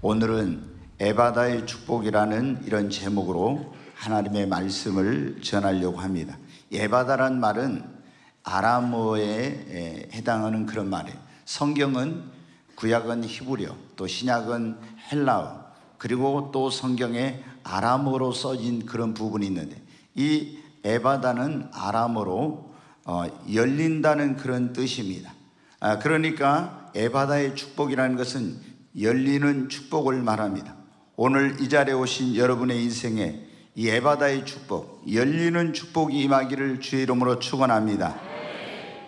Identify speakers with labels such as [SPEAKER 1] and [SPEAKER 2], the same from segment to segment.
[SPEAKER 1] 오늘은 에바다의 축복이라는 이런 제목으로 하나님의 말씀을 전하려고 합니다. 에바다란 말은 아람어에 해당하는 그런 말이에요. 성경은 구약은 히브리어, 또 신약은 헬라어, 그리고 또 성경에 아람어로 써진 그런 부분이 있는데, 이 에바다는 아람어로 열린다는 그런 뜻입니다. 그러니까 에바다의 축복이라는 것은 열리는 축복을 말합니다. 오늘 이 자리에 오신 여러분의 인생에 이 에바다의 축복, 열리는 축복이 임하기를 주의 이름으로 축원합니다.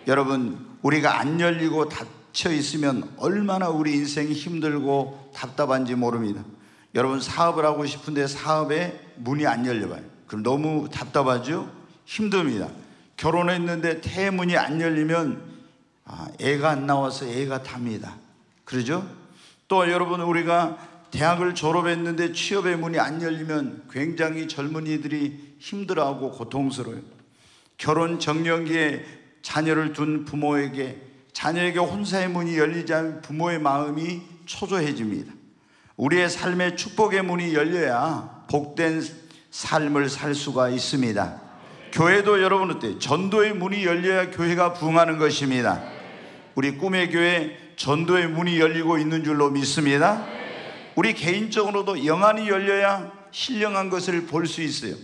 [SPEAKER 1] 여러분, 우리가 안 열리고 닫혀 있으면 얼마나 우리 인생이 힘들고 답답한지 모릅니다. 여러분, 사업을 하고 싶은데 사업에 문이 안 열려봐요. 그럼 너무 답답하죠? 힘듭니다. 결혼했는데 태문이 안 열리면 애가 안 나와서 애가 탑니다. 그러죠? 또 여러분, 우리가 대학을 졸업했는데 취업의 문이 안 열리면 굉장히 젊은이들이 힘들어하고 고통스러워요. 결혼 정년기에 자녀를 둔 부모에게, 자녀에게 혼사의 문이 열리지 않으면 부모의 마음이 초조해집니다. 우리의 삶의 축복의 문이 열려야 복된 삶을 살 수가 있습니다. 교회도 여러분 어때요? 전도의 문이 열려야 교회가 부흥하는 것입니다. 우리 꿈의 교회 전도의 문이 열리고 있는 줄로 믿습니다. 우리 개인적으로도 영안이 열려야 신령한 것을 볼 수 있어요.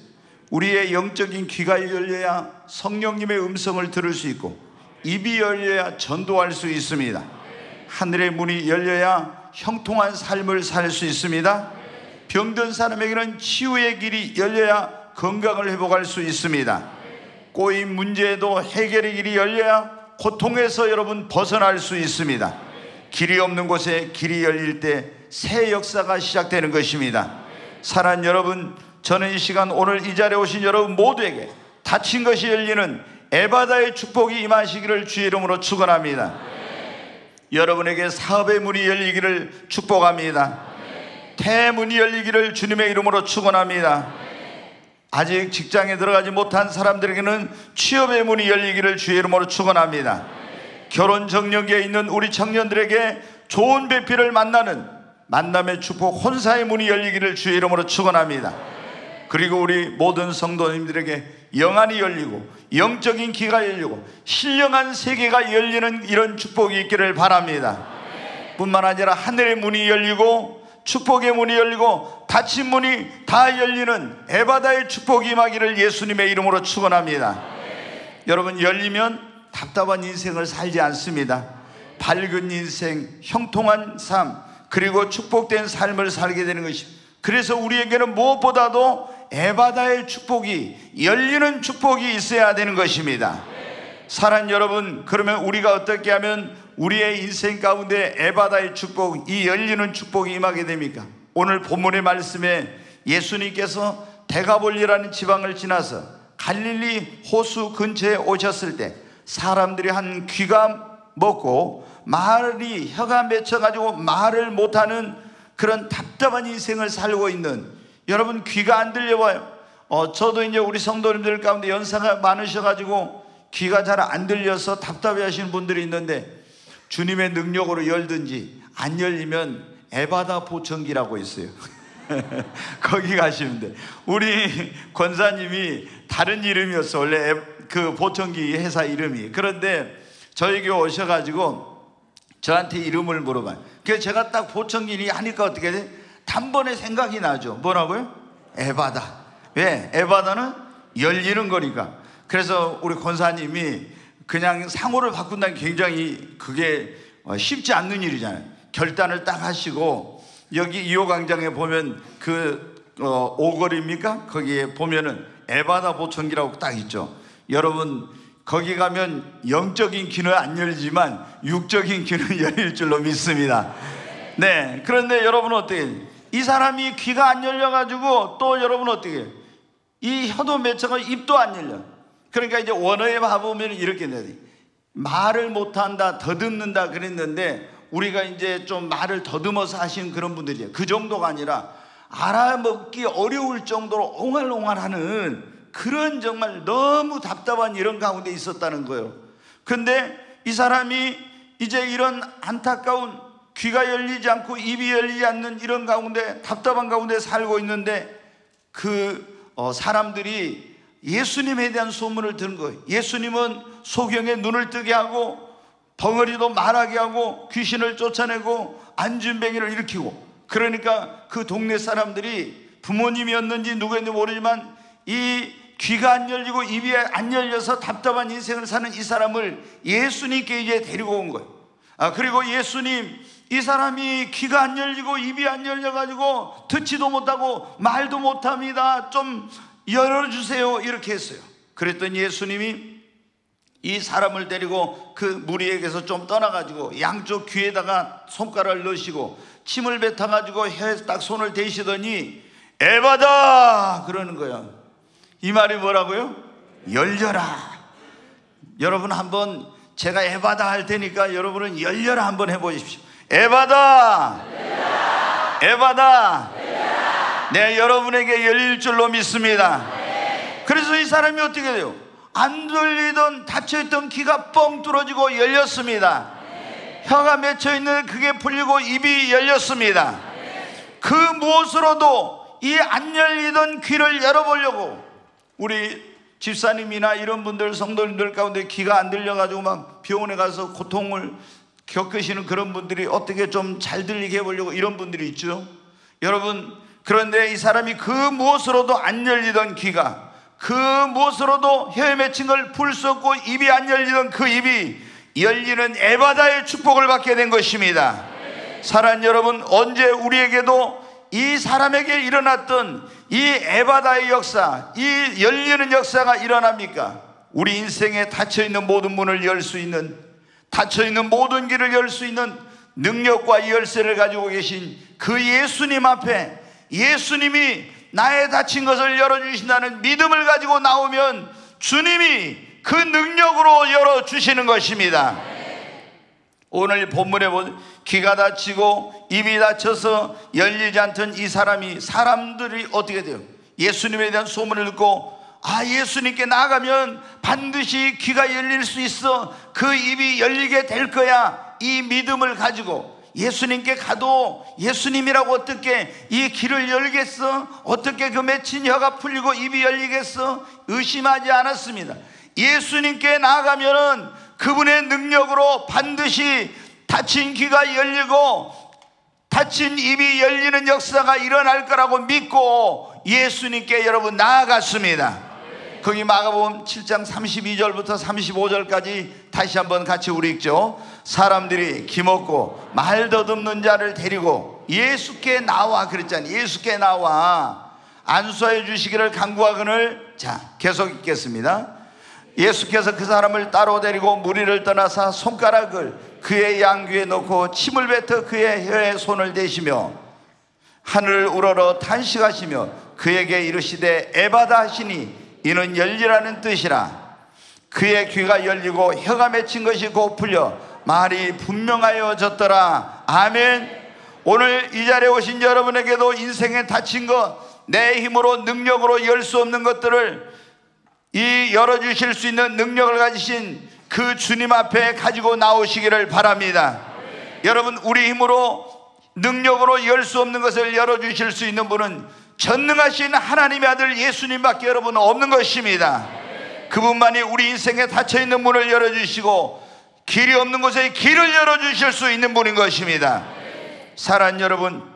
[SPEAKER 1] 우리의 영적인 귀가 열려야 성령님의 음성을 들을 수 있고, 입이 열려야 전도할 수 있습니다. 하늘의 문이 열려야 형통한 삶을 살 수 있습니다. 병든 사람에게는 치유의 길이 열려야 건강을 회복할 수 있습니다. 꼬인 문제에도 해결의 길이 열려야 고통에서 여러분 벗어날 수 있습니다. 길이 없는 곳에 길이 열릴 때 새 역사가 시작되는 것입니다. 사랑하는 여러분, 저는 이 시간 오늘 이 자리에 오신 여러분 모두에게 닫힌 것이 열리는 에바다의 축복이 임하시기를 주의 이름으로 축원합니다. 여러분에게 사업의 문이 열리기를 축복합니다. 태문이 열리기를 주님의 이름으로 축원합니다. 아직 직장에 들어가지 못한 사람들에게는 취업의 문이 열리기를 주의 이름으로 축원합니다. 결혼 정년기에 있는 우리 청년들에게 좋은 배필을 만나는 만남의 축복, 혼사의 문이 열리기를 주의 이름으로 축원합니다. 그리고 우리 모든 성도님들에게 영안이 열리고 영적인 귀가 열리고 신령한 세계가 열리는 이런 축복이 있기를 바랍니다. 뿐만 아니라 하늘의 문이 열리고 축복의 문이 열리고 닫힌 문이 다 열리는 에바다의 축복이 임하기를 예수님의 이름으로 축원합니다. 여러분, 열리면 답답한 인생을 살지 않습니다. 밝은 인생, 형통한 삶, 그리고 축복된 삶을 살게 되는 것입니다. 그래서 우리에게는 무엇보다도 에바다의 축복이, 열리는 축복이 있어야 되는 것입니다. 사랑하는 여러분, 그러면 우리가 어떻게 하면 우리의 인생 가운데 에바다의 축복, 이 열리는 축복이 임하게 됩니까? 오늘 본문의 말씀에 예수님께서 데가볼리라는 지방을 지나서 갈릴리 호수 근처에 오셨을 때 사람들이 한 귀가 먹고 말이 혀가 맺혀가지고 말을 못하는 그런 답답한 인생을 살고 있는, 여러분 귀가 안 들려와요. 저도 이제 우리 성도님들 가운데 연세가 많으셔가지고 귀가 잘 안 들려서 답답해 하시는 분들이 있는데, 주님의 능력으로 열든지 안 열리면 에바다 보청기라고 있어요. 거기 가시면 돼. 우리 권사님이 다른 이름이었어, 원래 그 보청기 회사 이름이. 그런데 저에게 오셔가지고 저한테 이름을 물어봐요. 그래서 제가 딱 보청기 하니까 어떻게 돼? 단번에 생각이 나죠. 뭐라고요? 에바다. 왜? 에바다는 열리는 거니까. 그래서 우리 권사님이 그냥 상호를 바꾼다는 게 굉장히 그게 쉽지 않는 일이잖아요. 결단을 딱 하시고, 여기 2호 광장에 보면 그 오거리입니까? 거기에 보면은 에바다 보청기라고 딱 있죠. 여러분, 거기 가면 영적인 귀는 안 열리지만 육적인 귀는 열릴 줄로 믿습니다. 네. 그런데 여러분 어떻게, 이 사람이 귀가 안 열려가지고 또 여러분 어떻게, 이 혀도 맺혀가 입도 안 열려. 그러니까 이제 원어에 봐보면 이렇게 돼요. 말을 못한다, 더듬는다 그랬는데, 우리가 이제 좀 말을 더듬어서 하시는 그런 분들이에요. 그 정도가 아니라 알아먹기 어려울 정도로 옹알옹알하는 그런 정말 너무 답답한 이런 가운데 있었다는 거예요. 근데 이 사람이 이제 이런 안타까운 귀가 열리지 않고 입이 열리지 않는 이런 가운데, 답답한 가운데 살고 있는데 사람들이 예수님에 대한 소문을 들은 거예요. 예수님은 소경의 눈을 뜨게 하고 벙어리도 말하게 하고 귀신을 쫓아내고 안진뱅이를 일으키고, 그러니까 그 동네 사람들이 부모님이었는지 누구였는지 모르지만 이 귀가 안 열리고 입이 안 열려서 답답한 인생을 사는 이 사람을 예수님께 이제 데리고 온 거예요. 그리고 예수님, 이 사람이 귀가 안 열리고 입이 안 열려가지고 듣지도 못하고 말도 못합니다. 좀 열어주세요. 이렇게 했어요. 그랬더니 예수님이 이 사람을 데리고 그 무리에게서 좀 떠나가지고 양쪽 귀에다가 손가락을 넣으시고 침을 뱉어가지고 혀에 딱 손을 대시더니 에바다 그러는 거예요. 이 말이 뭐라고요? 열려라. 여러분 한번 제가 에바다 할 테니까 여러분은 열려라 한번 해보십시오. 에바다, 에바다. 네, 여러분에게 열릴 줄로 믿습니다. 그래서 이 사람이 어떻게 돼요? 안 들리던 닫혀있던 귀가 뻥 뚫어지고 열렸습니다. 혀가 맺혀있는 그게 풀리고 입이 열렸습니다. 그 무엇으로도 이 안 열리던 귀를 열어보려고, 우리 집사님이나 이런 분들, 성도님들 가운데 귀가 안 들려가지고 막 병원에 가서 고통을 겪으시는 그런 분들이 어떻게 좀 잘 들리게 해보려고 이런 분들이 있죠. 여러분, 그런데 이 사람이 그 무엇으로도 안 열리던 귀가, 그 무엇으로도 혀에 맺힌 걸 풀 수 없고 입이 안 열리던 그 입이 열리는 에바다의 축복을 받게 된 것입니다. 사랑하는 여러분, 언제 우리에게도 이 사람에게 일어났던 이 에바다의 역사, 이 열리는 역사가 일어납니까? 우리 인생에 닫혀있는 모든 문을 열 수 있는, 닫혀있는 모든 길을 열 수 있는 능력과 열쇠를 가지고 계신 그 예수님 앞에, 예수님이 나의 닫힌 것을 열어주신다는 믿음을 가지고 나오면 주님이 그 능력으로 열어주시는 것입니다. 오늘 본문에 보면 귀가 닫히고 입이 닫혀서 열리지 않던 이 사람이, 사람들이 어떻게 돼요? 예수님에 대한 소문을 듣고 예수님께 나아가면 반드시 귀가 열릴 수 있어, 그 입이 열리게 될 거야, 이 믿음을 가지고 예수님께 가도 예수님이라고 어떻게 이 길을 열겠어? 어떻게 그 맺힌 혀가 풀리고 입이 열리겠어? 의심하지 않았습니다. 예수님께 나아가면은 그분의 능력으로 반드시 닫힌 귀가 열리고 닫힌 입이 열리는 역사가 일어날 거라고 믿고 예수님께 여러분 나아갔습니다. 거기 마가복음 7장 32절부터 35절까지 다시 한번 같이 우리 읽죠. 사람들이 기먹고 말 더듬는 자를 데리고 예수께 나와 그랬잖아요. 예수께 나와 안수하여 주시기를 간구하거늘. 자, 계속 읽겠습니다. 예수께서 그 사람을 따로 데리고 무리를 떠나사 손가락을 그의 양귀에 넣고 침을 뱉어 그의 혀에 손을 대시며 하늘을 우러러 탄식하시며 그에게 이르시되 에바다 하시니 이는 열리라는 뜻이라. 그의 귀가 열리고 혀가 맺힌 것이 곧 풀려 말이 분명하여졌더라. 아멘. 오늘 이 자리에 오신 여러분에게도 인생에 닫힌 것, 내 힘으로 능력으로 열 수 없는 것들을 이 열어주실 수 있는 능력을 가지신 그 주님 앞에 가지고 나오시기를 바랍니다. 여러분, 우리 힘으로 능력으로 열 수 없는 것을 열어주실 수 있는 분은 전능하신 하나님의 아들 예수님밖에 여러분 없는 것입니다. 그분만이 우리 인생에 닫혀있는 문을 열어주시고 길이 없는 곳에 길을 열어주실 수 있는 분인 것입니다. 사랑하는 여러분,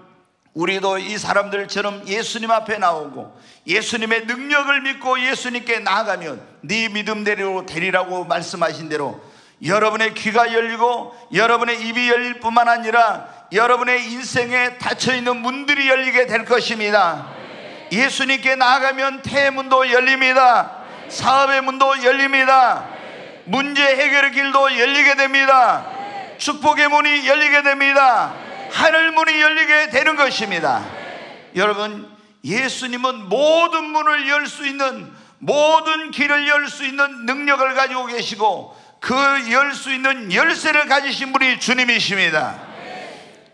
[SPEAKER 1] 우리도 이 사람들처럼 예수님 앞에 나오고 예수님의 능력을 믿고 예수님께 나아가면 네 믿음대로 되리라고 말씀하신 대로 여러분의 귀가 열리고 여러분의 입이 열릴 뿐만 아니라 여러분의 인생에 닫혀있는 문들이 열리게 될 것입니다. 예수님께 나아가면 태문도 열립니다. 사업의 문도 열립니다. 문제 해결의 길도 열리게 됩니다. 축복의 문이 열리게 됩니다. 하늘 문이 열리게 되는 것입니다. 여러분, 예수님은 모든 문을 열 수 있는, 모든 길을 열 수 있는 능력을 가지고 계시고 그 열 수 있는 열쇠를 가지신 분이 주님이십니다.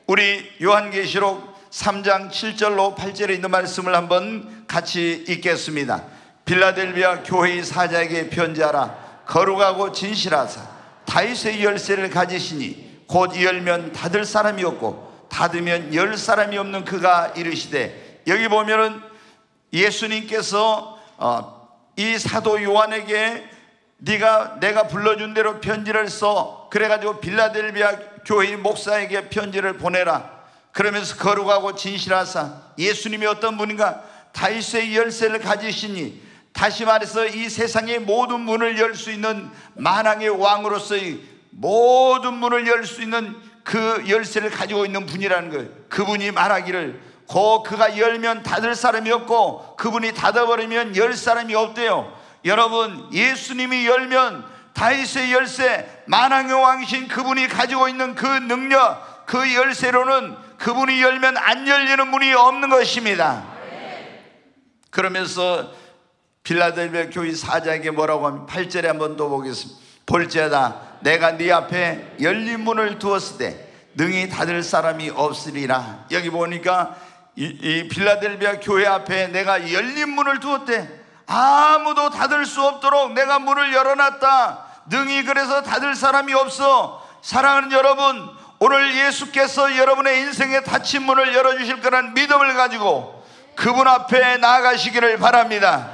[SPEAKER 1] 우리 요한계시록 3장 7절로 8절에 있는 말씀을 한번 같이 읽겠습니다. 빌라델비아 교회의 사자에게 편지하라. 거룩하고 진실하사 다윗의 열쇠를 가지시니 곧 열면 닫을 사람이 없고 닫으면 열 사람이 없는 그가 이르시되, 여기 보면은 예수님께서 이 사도 요한에게 내가 불러준 대로 편지를 써, 그래가지고 빌라델비아 교회 목사에게 편지를 보내라 그러면서 거룩하고 진실하사, 예수님이 어떤 분인가? 다윗의 열쇠를 가지시니, 다시 말해서 이 세상의 모든 문을 열 수 있는 만왕의 왕으로서의 모든 문을 열 수 있는 그 열쇠를 가지고 있는 분이라는 거예요. 그분이 말하기를 그가 열면 닫을 사람이 없고 그분이 닫아버리면 열 사람이 없대요. 여러분, 예수님이 열면 다윗의 열쇠, 만왕의 왕이신 그분이 가지고 있는 그 능력, 그 열쇠로는 그분이 열면 안 열리는 문이 없는 것입니다. 그러면서 빌라델비아 교회 사자에게 뭐라고 하면 8절에 한번 또 보겠습니다. 볼지어다 내가 네 앞에 열린 문을 두었을 때 능히 닫을 사람이 없으리라. 여기 보니까 이 빌라델비아 교회 앞에 내가 열린 문을 두었대. 아무도 닫을 수 없도록 내가 문을 열어놨다. 능히 그래서 닫을 사람이 없어. 사랑하는 여러분, 오늘 예수께서 여러분의 인생의 닫힌 문을 열어주실 거라는 믿음을 가지고 그분 앞에 나아가시기를 바랍니다.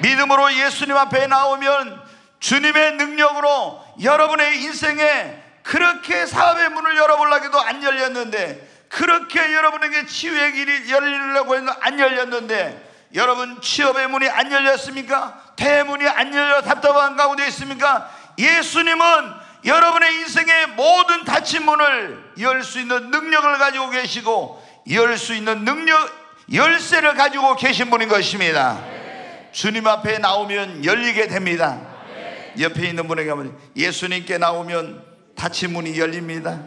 [SPEAKER 1] 믿음으로 예수님 앞에 나오면 주님의 능력으로 여러분의 인생에, 그렇게 사업의 문을 열어보려고 해도 안 열렸는데, 그렇게 여러분에게 치유의 길이 열리려고 해도 안 열렸는데, 여러분 취업의 문이 안 열렸습니까? 대문이 안 열려 답답한 가운데 있습니까? 예수님은 여러분의 인생의 모든 닫힌 문을 열 수 있는 능력을 가지고 계시고, 열 수 있는 능력, 열쇠를 가지고 계신 분인 것입니다. 주님 앞에 나오면 열리게 됩니다. 옆에 있는 분에게 하면, 예수님께 나오면 닫힌 문이 열립니다.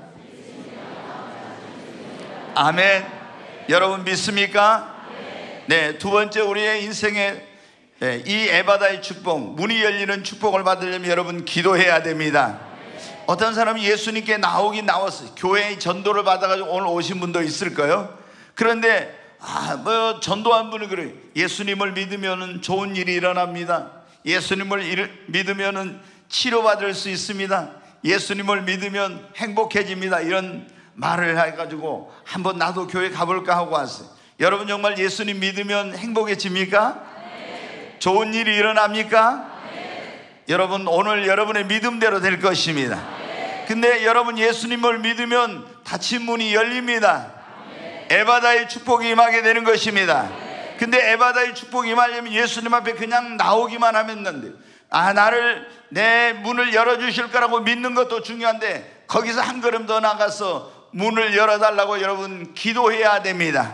[SPEAKER 1] 아멘. 여러분 믿습니까? 네, 두 번째, 우리의 인생에 이 에바다의 축복, 문이 열리는 축복을 받으려면 여러분 기도해야 됩니다. 어떤 사람이 예수님께 나오긴 나왔어요. 교회의 전도를 받아가지고 오늘 오신 분도 있을 거예요. 그런데 전도한 분이 그래요. 예수님을 믿으면 좋은 일이 일어납니다. 예수님을 믿으면 치료받을 수 있습니다. 예수님을 믿으면 행복해집니다. 이런 말을 해가지고 한번 나도 교회 가볼까 하고 왔어요. 여러분 정말 예수님 믿으면 행복해집니까? 네. 좋은 일이 일어납니까? 네. 여러분 오늘 여러분의 믿음대로 될 것입니다. 네. 근데 여러분 예수님을 믿으면 닫힌 문이 열립니다. 네. 에바다의 축복이 임하게 되는 것입니다. 네. 근데 에바다의 축복이 임하려면 예수님 앞에 그냥 나오기만 하면 되는데, 내 문을 열어주실 거라고 믿는 것도 중요한데, 거기서 한 걸음 더 나가서 문을 열어달라고 여러분 기도해야 됩니다.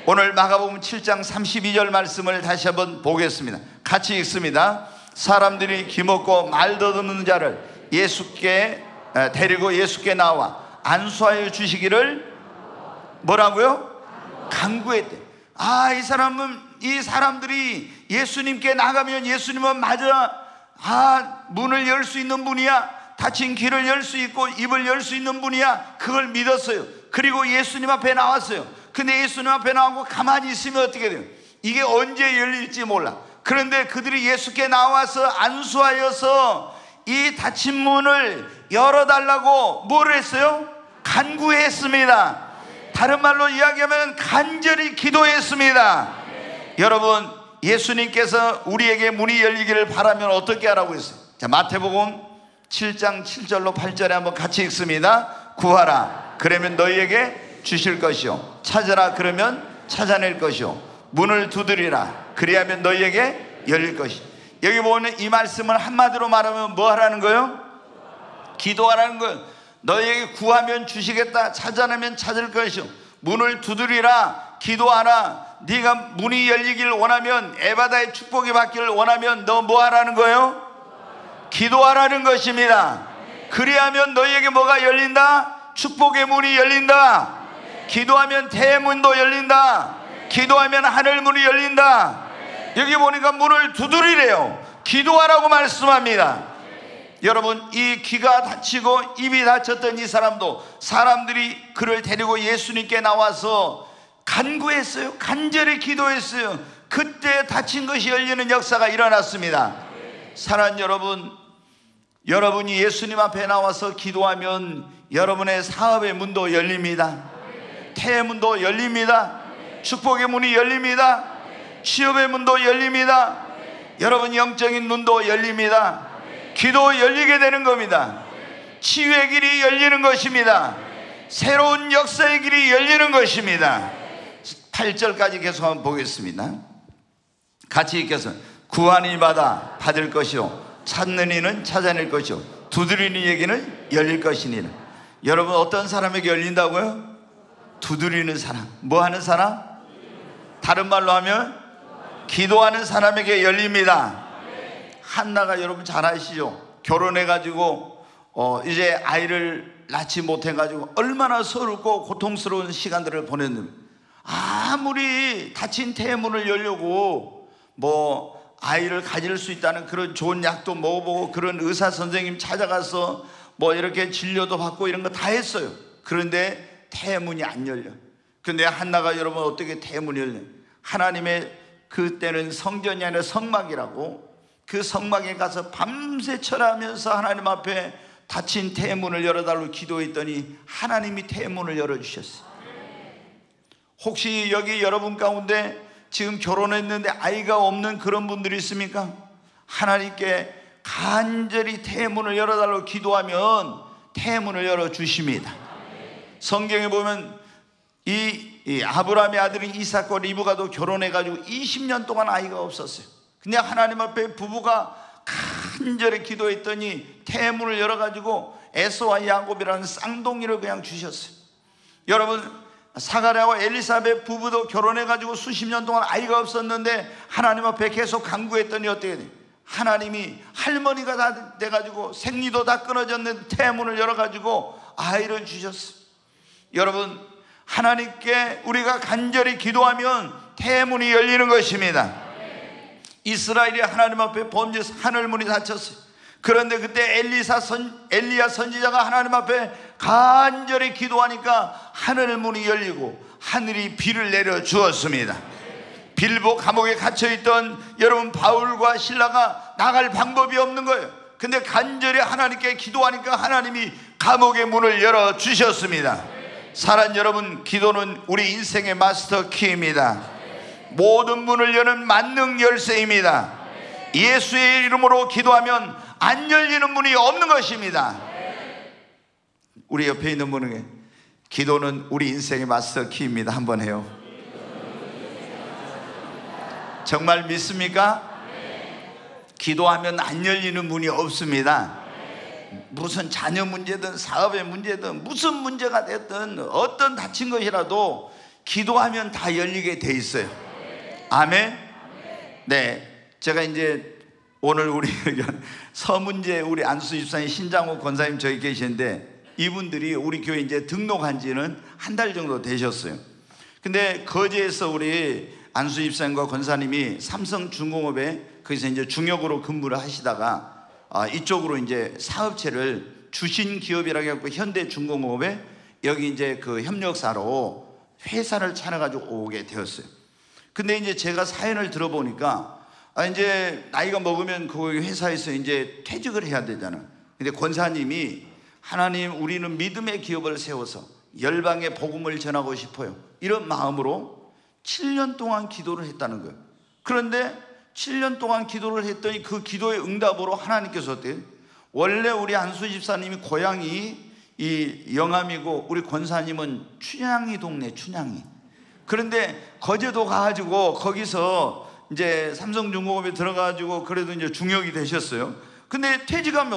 [SPEAKER 1] 오늘 마가복음 7장 32절 말씀을 다시 한번 보겠습니다. 같이 읽습니다. 사람들이 기먹고 말 더듬는 자를 데리고 예수께 나와 안수하여 주시기를 뭐라고요? 간구했대. 이 사람들이 예수님께 나가면 예수님은 문을 열 수 있는 분이야, 닫힌 길을 열 수 있고 입을 열 수 있는 분이야, 그걸 믿었어요. 그리고 예수님 앞에 나왔어요. 근데 예수님 앞에 나오고 가만히 있으면 어떻게 돼요? 이게 언제 열릴지 몰라. 그런데 그들이 예수께 나와서 안수하여서 이 닫힌 문을 열어달라고 뭘 했어요? 간구했습니다. 다른 말로 이야기하면 간절히 기도했습니다. 여러분, 예수님께서 우리에게 문이 열리기를 바라면 어떻게 하라고 했어요? 자, 마태복음 7장 7절로 8절에 한번 같이 읽습니다. 구하라, 그러면 너희에게 주실 것이요, 찾으라, 그러면 찾아낼 것이요, 문을 두드리라, 그리하면 너희에게 열릴 것이. 여기 보면 이 말씀을 한마디로 말하면 뭐 하라는 거예요? 기도하라는 거예요. 너희에게 구하면 주시겠다, 찾아내면 찾을 것이요, 문을 두드리라, 기도하라. 네가 문이 열리기를 원하면, 에바다의 축복이 받기를 원하면 너 뭐 하라는 거예요? 기도하라는 것입니다. 그리하면 너희에게 뭐가 열린다? 축복의 문이 열린다. 기도하면 대문도 열린다. 기도하면 하늘문이 열린다. 여기 보니까 문을 두드리래요. 기도하라고 말씀합니다. 여러분, 이 귀가 닫히고 입이 닫혔던 이 사람들이 그를 데리고 예수님께 나와서 간구했어요. 간절히 기도했어요. 그때 닫힌 것이 열리는 역사가 일어났습니다. 사랑하는 여러분, 여러분이 예수님 앞에 나와서 기도하면 여러분의 사업의 문도 열립니다. 태의 문도 열립니다. 축복의 문이 열립니다. 취업의 문도 열립니다. 여러분 영적인 문도 열립니다. 기도 열리게 되는 겁니다. 치유의 길이 열리는 것입니다. 새로운 역사의 길이 열리는 것입니다. 8절까지 계속 한번 보겠습니다. 같이 읽겠습니다. 구하는 이마다 받을 것이요 찾는 이는 찾아낼 것이요 두드리는 이에게는 열릴 것이니라. 여러분 어떤 사람에게 열린다고요? 두드리는 사람. 뭐 하는 사람? 다른 말로 하면 기도하는 사람에게 열립니다. 한나가 여러분 잘 아시죠? 결혼해가지고 이제 아이를 낳지 못해가지고 얼마나 서럽고 고통스러운 시간들을 보냈는데, 아무리 다친 태의 문을 열려고 뭐 아이를 가질 수 있다는 그런 좋은 약도 먹어보고 그런 의사 선생님 찾아가서 뭐 이렇게 진료도 받고 이런 거 다 했어요. 그런데 태의 문이 안 열려. 근데 한나가 여러분 어떻게 태의 문이 열려? 하나님의 그때는 성전이 아니라 성막이라고, 그 성막에 가서 밤새 철하면서 하나님 앞에 닫힌 태의 문을 열어달라고 기도했더니 하나님이 태의 문을 열어주셨어요. 혹시 여기 여러분 가운데 지금 결혼했는데 아이가 없는 그런 분들이 있습니까? 하나님께 간절히 태의 문을 열어달라고 기도하면 태의 문을 열어주십니다. 성경에 보면 이 아브라함의 아들인 이삭과 리브가도 결혼해가지고 20년 동안 아이가 없었어요. 근데 하나님 앞에 부부가 간절히 기도했더니 태의 문을 열어가지고 에서와 야곱이라는 쌍둥이를 그냥 주셨어요. 여러분 사가랴와 엘리사벳 부부도 결혼해가지고 수십 년 동안 아이가 없었는데 하나님 앞에 계속 간구했더니 어떻게 돼요? 하나님이 할머니가 다 돼가지고 생리도 다 끊어졌는데 태의 문을 열어가지고 아이를 주셨어요. 여러분 하나님께 우리가 간절히 기도하면 태의 문이 열리는 것입니다. 이스라엘이 하나님 앞에 범죄해서 하늘 문이 닫혔어요. 그런데 그때 엘리야 선지자가 하나님 앞에 간절히 기도하니까 하늘 문이 열리고 하늘이 비를 내려 주었습니다. 빌보 감옥에 갇혀있던 여러분 바울과 실라가 나갈 방법이 없는 거예요. 근데 간절히 하나님께 기도하니까 하나님이 감옥의 문을 열어 주셨습니다. 사랑 여러분, 기도는 우리 인생의 마스터 키입니다. 모든 문을 여는 만능 열쇠입니다. 예수의 이름으로 기도하면 안 열리는 문이 없는 것입니다. 우리 옆에 있는 분에게 기도는 우리 인생의 마스터 키입니다. 한번 해요. 정말 믿습니까? 기도하면 안 열리는 문이 없습니다. 무슨 자녀 문제든 사업의 문제든 무슨 문제가 됐든 어떤 다친 것이라도 기도하면 다 열리게 돼 있어요. 아멘. 네, 제가 이제 오늘 우리 서문제 우리 안수 집사님 신장호 권사님 저기 계시는데 이분들이 우리 교회 이제 등록한 지는 한 달 정도 되셨어요. 근데 거제에서 우리 안수 집사님과 권사님이 삼성중공업에 거기서 이제 중역으로 근무를 하시다가 이쪽으로 이제 사업체를 주신 기업이라고 해갖고 현대중공업에 여기 이제 그 협력사로 회사를 차려가지고 오게 되었어요. 근데 이제 제가 사연을 들어보니까 이제 나이가 먹으면 그 회사에서 이제 퇴직을 해야 되잖아. 근데 권사님이 하나님 우리는 믿음의 기업을 세워서 열방에 복음을 전하고 싶어요, 이런 마음으로 7년 동안 기도를 했다는 거예요. 그런데 7년 동안 기도를 했더니 그 기도의 응답으로 하나님께서 어때요? 원래 우리 안수 집사님이 고향이 이 영암이고 우리 권사님은 춘향이 동네 춘향이. 그런데 거제도 가가지고 거기서 이제 삼성중공업에 들어가가지고 그래도 이제 중역이 되셨어요. 근데 퇴직하면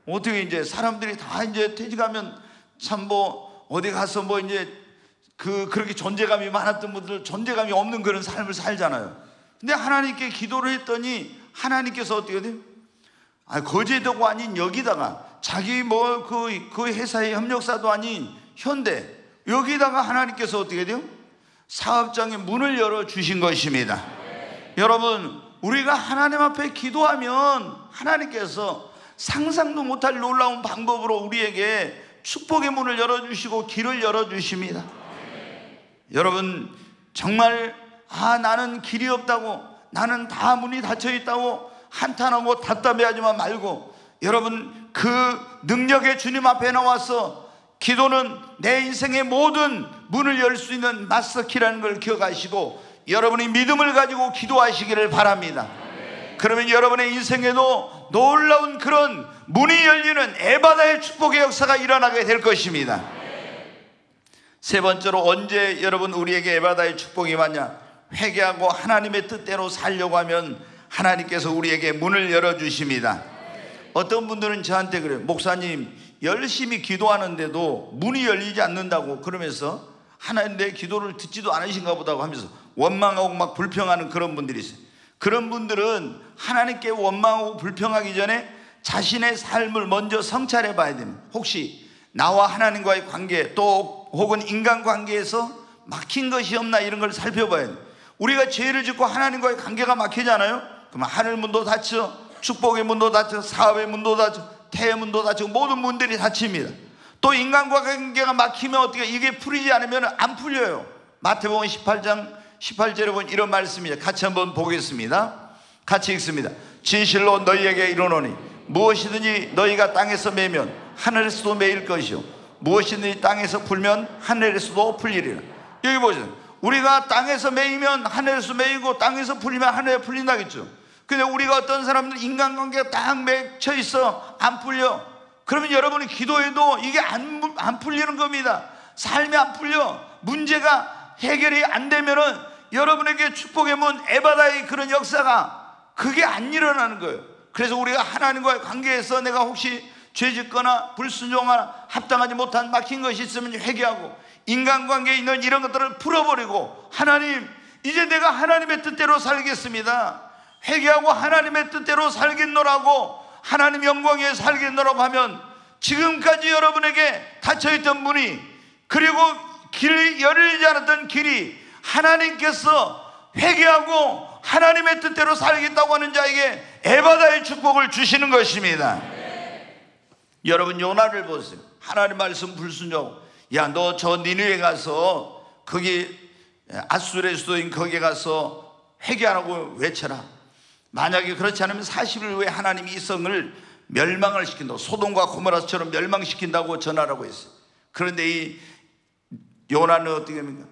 [SPEAKER 1] 어떻게 이제 사람들이 다 이제 퇴직하면 참 뭐 어디 가서 뭐 이제 그렇게 존재감이 많았던 분들 존재감이 없는 그런 삶을 살잖아요. 근데 하나님께 기도를 했더니 하나님께서 어떻게 돼요? 거제도가 아닌 여기다가 자기 뭐 그 회사의 협력사도 아닌 현대 여기다가 하나님께서 어떻게 돼요? 사업장의 문을 열어 주신 것입니다. 여러분 우리가 하나님 앞에 기도하면 하나님께서 상상도 못할 놀라운 방법으로 우리에게 축복의 문을 열어주시고 길을 열어주십니다. 여러분 정말 나는 길이 없다고, 나는 다 문이 닫혀있다고 한탄하고 답답해하지만 말고, 여러분 그 능력의 주님 앞에 나와서 기도는 내 인생의 모든 문을 열 수 있는 마스터키라는 걸 기억하시고 여러분이 믿음을 가지고 기도하시기를 바랍니다. 그러면 여러분의 인생에도 놀라운 그런 문이 열리는 에바다의 축복의 역사가 일어나게 될 것입니다. 세 번째로, 언제 여러분 우리에게 에바다의 축복이 왔냐? 회개하고 하나님의 뜻대로 살려고 하면 하나님께서 우리에게 문을 열어주십니다. 어떤 분들은 저한테 그래요. 목사님, 열심히 기도하는데도 문이 열리지 않는다고, 그러면서 하나님 내 기도를 듣지도 않으신가 보다고 하면서 원망하고 막 불평하는 그런 분들이 있어요. 그런 분들은 하나님께 원망하고 불평하기 전에 자신의 삶을 먼저 성찰해 봐야 됩니다. 혹시 나와 하나님과의 관계, 또 혹은 인간관계에서 막힌 것이 없나, 이런 걸 살펴봐야 돼요. 우리가 죄를 짓고 하나님과의 관계가 막히잖아요. 그러면 하늘 문도 닫혀, 축복의 문도 닫혀, 사업의 문도 닫혀, 태의 문도 닫히고 모든 문들이 닫힙니다. 또 인간과 관계가 막히면 어떻게, 이게 풀리지 않으면 안 풀려요. 마태복음 18장 18절에 보면 이런 말씀입니다. 같이 한번 보겠습니다. 같이 읽습니다. 진실로 너희에게 이르노니 무엇이든지 너희가 땅에서 매면 하늘에서도 매일 것이요 무엇이든지 땅에서 풀면 하늘에서도 풀리리라. 여기 보세요. 우리가 땅에서 매이면 하늘에서 매이고 땅에서 풀리면 하늘에 풀린다겠죠. 근데 우리가 어떤 사람들은 인간관계가 딱 맺혀 있어, 안 풀려. 그러면 여러분이 기도해도 이게 안 풀리는 겁니다. 삶이 안 풀려. 문제가 해결이 안 되면은 여러분에게 축복의 문, 에바다의 그런 역사가 그게 안 일어나는 거예요. 그래서 우리가 하나님과의 관계에서 내가 혹시 죄짓거나 불순종하나 합당하지 못한 막힌 것이 있으면 회개하고, 인간관계에 있는 이런 것들을 풀어버리고, 하나님, 이제 내가 하나님의 뜻대로 살겠습니다. 회개하고 하나님의 뜻대로 살겠노라고, 하나님 영광 위에 살겠노라고 하면 지금까지 여러분에게 닫혀있던 문이, 그리고 길이 열리지 않았던 길이 하나님께서 회개하고 하나님의 뜻대로 살겠다고 하는 자에게 에바다의 축복을 주시는 것입니다. 여러분, 요나를 보세요. 하나님 말씀 불순종. 야, 너 저 니느웨 가서 거기 아수르의 수도인 거기에 가서 회개하라고 외쳐라. 만약에 그렇지 않으면 40일 후에 하나님이 이 성을 멸망을 시킨다고, 소돔과 고모라처럼 멸망시킨다고 전하라고 했어요. 그런데 이 요나는 어떻게 합니까?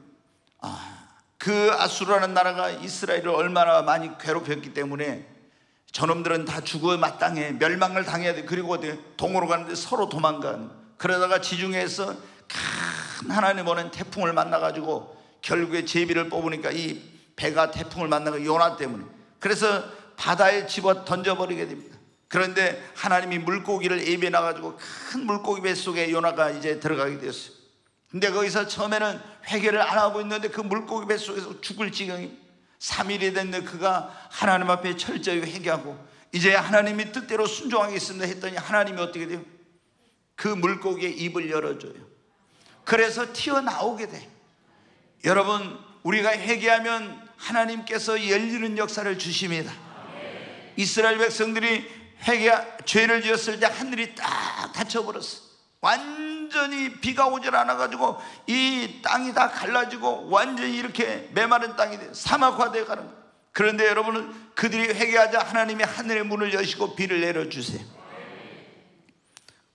[SPEAKER 1] 그 아수르라는 나라가 이스라엘을 얼마나 많이 괴롭혔기 때문에 저놈들은 다 죽어 마땅해, 멸망을 당해야 돼. 그리고 동으로 가는데 서로 도망가는. 그러다가 지중해에서 큰 하나님 보낸 태풍을 만나가지고 결국에 제비를 뽑으니까 이 배가 태풍을 만나고 요나 때문에, 그래서 바다에 집어 던져버리게 됩니다. 그런데 하나님이 물고기를 예비해놔가지고 큰 물고기 뱃속에 요나가 이제 들어가게 되었어요. 근데 거기서 처음에는 회개를 안 하고 있는데 그 물고기 뱃속에서 죽을 지경이 3일이 됐는데 그가 하나님 앞에 철저히 회개하고 이제 하나님이 뜻대로 순종하겠습니다 했더니 하나님이 어떻게 돼요? 그 물고기의 입을 열어줘요. 그래서 튀어나오게 돼. 여러분, 우리가 회개하면 하나님께서 열리는 역사를 주십니다. 이스라엘 백성들이 죄를 지었을 때 하늘이 딱 닫혀버렸어. 완전히 비가 오질 않아가지고 이 땅이 다 갈라지고 완전히 이렇게 메마른 땅이 돼 사막화되어 가는 거예요. 그런데 여러분은 그들이 회개하자 하나님이 하늘의 문을 여시고 비를 내려주세요.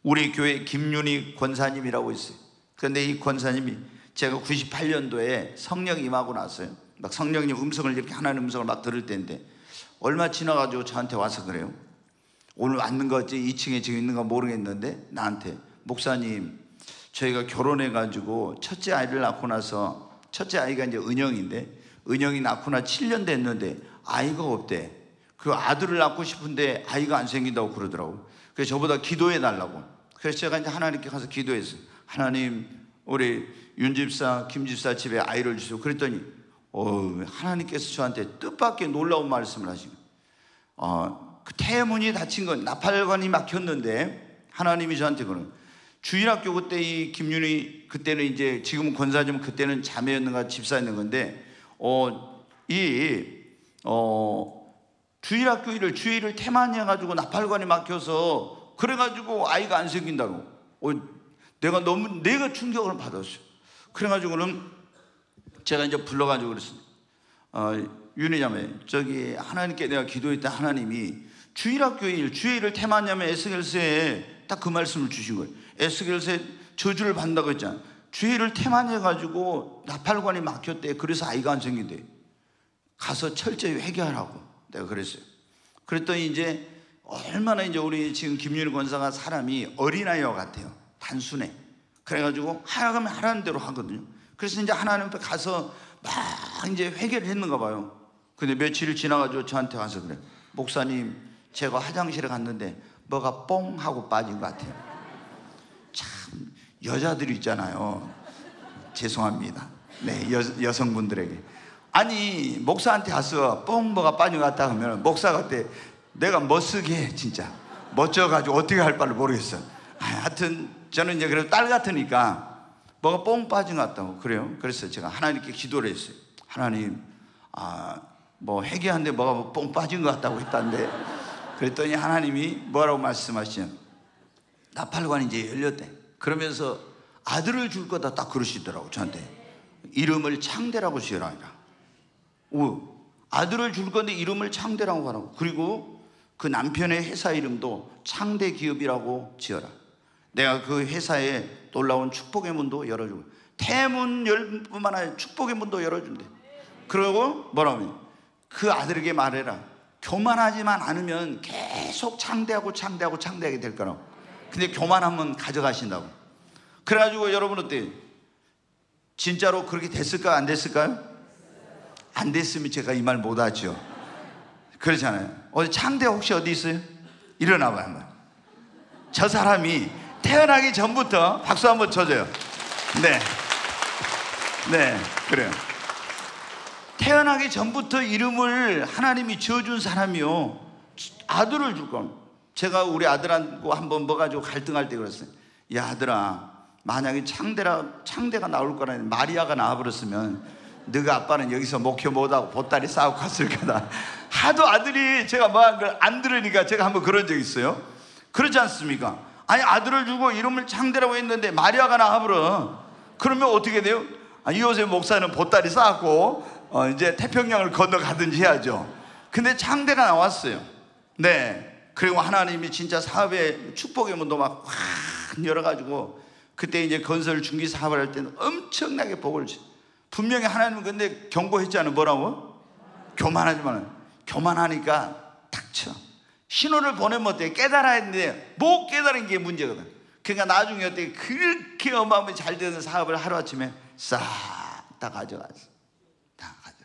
[SPEAKER 1] 우리 교회 김윤희 권사님이라고 있어요. 그런데 이 권사님이 제가 98년도에 성령 임하고 나서요, 막 성령님 음성을 이렇게 하나님 음성을 막 들을 때인데 얼마 지나가지고 저한테 와서 그래요. 오늘 왔는 거지 2층에 지금 있는 거 모르겠는데 나한테, 목사님, 저희가 결혼해가지고 첫째 아이를 낳고 나서, 첫째 아이가 이제 은영인데 은영이 낳고 나 7년 됐는데 아이가 없대. 그 아들을 낳고 싶은데 아이가 안 생긴다고 그러더라고. 그래서 저보다 기도해 달라고. 그래서 제가 이제 하나님께 가서 기도했어요. 하나님, 우리 윤 집사, 김 집사 집에 아이를 주세요. 그랬더니 하나님께서 저한테 뜻밖의 놀라운 말씀을 하시고, 그 태문이 닫힌 건 나팔관이 막혔는데 하나님이 저한테 그러는, 주일학교 그때 이 김윤희, 그때는 이제 지금은 권사지만 그때는 자매였는가 집사였는 건데 주일학교 일을 주일을 태만히 해가지고 나팔관이 막혀서 그래가지고 아이가 안 생긴다고. 내가 충격을 받았어요. 그래가지고는 제가 이제 불러가지고 그랬어요. 윤희 자매, 저기 하나님께 내가 기도했다. 하나님이 주일학교 일, 주일을 태만히 하면 에스겔서에 딱 그 말씀을 주신 거예요. 에스겔서에 저주를 받는다고 했잖아. 죄를 태만해가지고 나팔관이 막혔대. 그래서 아이가 안 생긴대. 가서 철저히 회개하라고 내가 그랬어요. 그랬더니 이제 얼마나 이제 우리 지금 김윤희 권사가 사람이 어린아이와 같아요. 단순해. 그래가지고 하라면 하라는 대로 하거든요. 그래서 이제 하나님 앞에 가서 막 이제 회개를 했는가 봐요. 근데 며칠 지나가지고 저한테 와서 그래. 목사님, 제가 화장실에 갔는데 뭐가 뽕 하고 빠진 것 같아요. 참 여자들이 있잖아요. 죄송합니다. 네, 여성분들에게. 아니 목사한테 가서 뽕 뭐가 빠진 것 같다 하면 목사가 그때 내가 멋쓰게 진짜 멋져가지고 어떻게 할 바를 모르겠어. 하여튼 저는 이제 그래도 딸 같으니까 뭐가 뽕 빠진 것 같다고. 그래요? 그래서 제가 하나님께 기도를 했어요. 하나님, 뭐 회개하는데 뭐가 뽕 빠진 것 같다고 했다는데, 그랬더니 하나님이 뭐라고 말씀하시냐, 나팔관이 이제 열렸대. 그러면서 아들을 줄 거다 딱 그러시더라고. 저한테 이름을 창대라고 지어라. 아들을 줄 건데 이름을 창대라고 하라고. 그리고 그 남편의 회사 이름도 창대기업이라고 지어라. 내가 그 회사에 놀라운 축복의 문도 열어주고, 태문 열뿐만 아니라 축복의 문도 열어준대. 그리고 뭐라고, 그 아들에게 말해라. 교만하지만 않으면 계속 창대하게 될 거라고. 근데 교만하면 가져가신다고. 그래가지고 여러분 어때요? 진짜로 그렇게 됐을까요? 안 됐을까요? 안 됐으면 제가 이 말 못하죠. 그렇잖아요. 어디 창대 혹시 어디 있어요? 일어나봐요 한번. 저 사람이 태어나기 전부터 박수 한번 쳐줘요. 네, 그래요. 태어나기 전부터 이름을 하나님이 지어준 사람이요, 아들을 줄 건. 제가 우리 아들하고 한번 뭐 가지고 갈등할 때 그랬어요. 야 아들아, 만약에 창대가 나올 거라니 마리아가 나와버렸으면 너가 아빠는 여기서 목표 못하고 보따리 싸고 갔을 거다. 하도 아들이 제가 뭐 한 걸 안 들으니까 제가 한번 그런 적 있어요. 그렇지 않습니까? 아니 아들을 주고 이름을 창대라고 했는데 마리아가 나와버려. 그러면 어떻게 돼요? 이호세 목사는 보따리 싸고 이제 태평양을 건너가든지 해야죠. 근데 창대가 나왔어요. 네. 그리고 하나님이 진짜 사업에 축복의 문도 막 확 열어가지고, 그때 이제 건설 중기 사업을 할 때는 엄청나게 복을 주. 분명히 하나님은 근데 경고했잖아요. 뭐라고? 교만하지만. 교만하니까 닥쳐. 신호를 보내면 어때? 깨달아야 했는데 못 깨달은 게 문제거든. 그러니까 나중에 어때? 그렇게 어마어마하게 잘 되는 사업을 하루아침에 싹 다 가져갔어. 다 가져.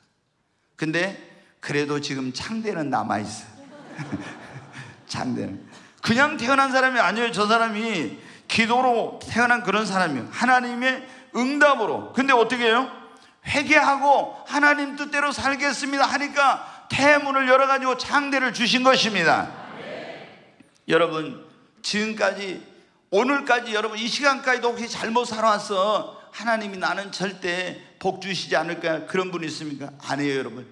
[SPEAKER 1] 근데 그래도 지금 창대는 남아있어. 창대는 그냥 태어난 사람이 아니에요. 저 사람이 기도로 태어난 그런 사람이에요. 하나님의 응답으로. 근데 어떻게 해요? 회개하고 하나님 뜻대로 살겠습니다 하니까 태문을 열어가지고 창대를 주신 것입니다. 여러분, 지금까지 오늘까지 여러분 이 시간까지도 혹시 잘못 살아왔어 하나님이 나는 절대 복 주시지 않을까, 그런 분이 있습니까? 아니에요. 여러분,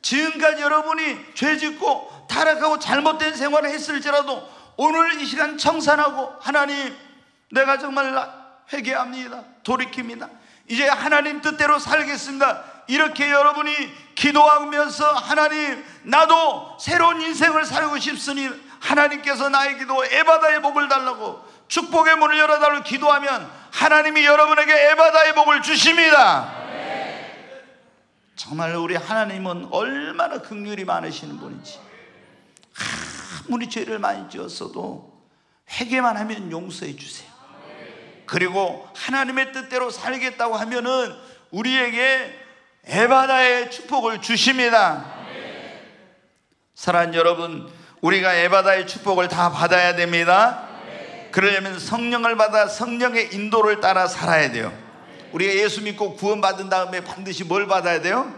[SPEAKER 1] 지금까지 여러분이 죄짓고 타락하고 잘못된 생활을 했을지라도 오늘 이 시간 청산하고, 하나님 내가 정말 회개합니다, 돌이킵니다, 이제 하나님 뜻대로 살겠습니다, 이렇게 여러분이 기도하면서 하나님 나도 새로운 인생을 살고 싶으니 하나님께서 나에게도 에바다의 복을 달라고, 축복의 문을 열어달라고 기도하면 하나님이 여러분에게 에바다의 복을 주십니다. 정말 우리 하나님은 얼마나 긍휼이 많으시는 분인지. 아무리 죄를 많이 지었어도 회개만 하면 용서해 주세요. 그리고 하나님의 뜻대로 살겠다고 하면은 우리에게 에바다의 축복을 주십니다. 사랑하는 여러분, 우리가 에바다의 축복을 다 받아야 됩니다. 그러려면 성령을 받아 성령의 인도를 따라 살아야 돼요. 우리가 예수 믿고 구원받은 다음에 반드시 뭘 받아야 돼요?